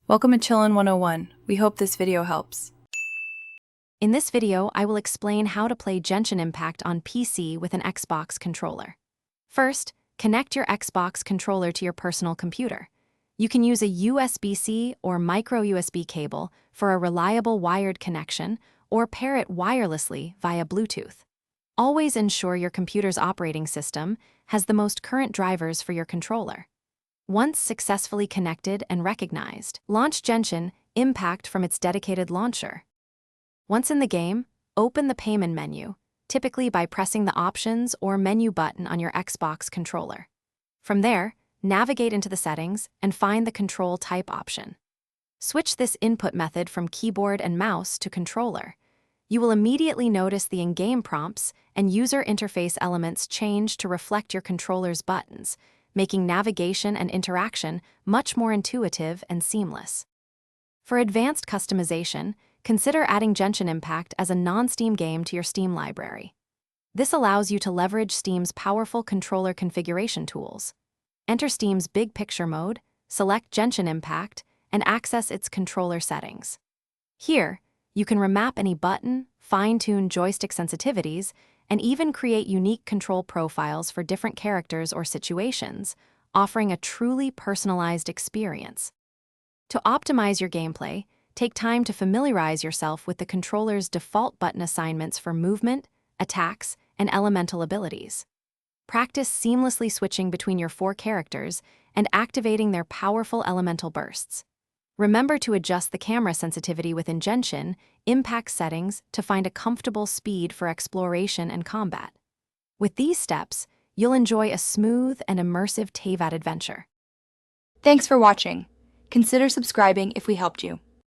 Welcome to Chillin' 101. We hope this video helps. In this video, I will explain how to play Genshin Impact on PC with an Xbox controller. First, connect your Xbox controller to your personal computer. You can use a USB-C or micro USB cable for a reliable wired connection, or pair it wirelessly via Bluetooth. Always ensure your computer's operating system has the most current drivers for your controller. Once successfully connected and recognized, launch Genshin Impact from its dedicated launcher. Once in the game, open the payment menu, typically by pressing the Options or Menu button on your Xbox controller. From there, navigate into the settings and find the Control Type option. Switch this input method from keyboard and mouse to controller. You will immediately notice the in-game prompts and user interface elements change to reflect your controller's buttons, making navigation and interaction much more intuitive and seamless. For advanced customization, consider adding Genshin Impact as a non-Steam game to your Steam library. This allows you to leverage Steam's powerful controller configuration tools. Enter Steam's Big Picture mode, select Genshin Impact, and access its controller settings. Here, you can remap any button, fine-tune joystick sensitivities, and even create unique control profiles for different characters or situations, offering a truly personalized experience. To optimize your gameplay, take time to familiarize yourself with the controller's default button assignments for movement, attacks, and elemental abilities. Practice seamlessly switching between your 4 characters and activating their powerful elemental bursts. Remember to adjust the camera sensitivity within Genshin Impact settings to find a comfortable speed for exploration and combat. With these steps, you'll enjoy a smooth and immersive Teyvat adventure. Thanks for watching. Consider subscribing if we helped you.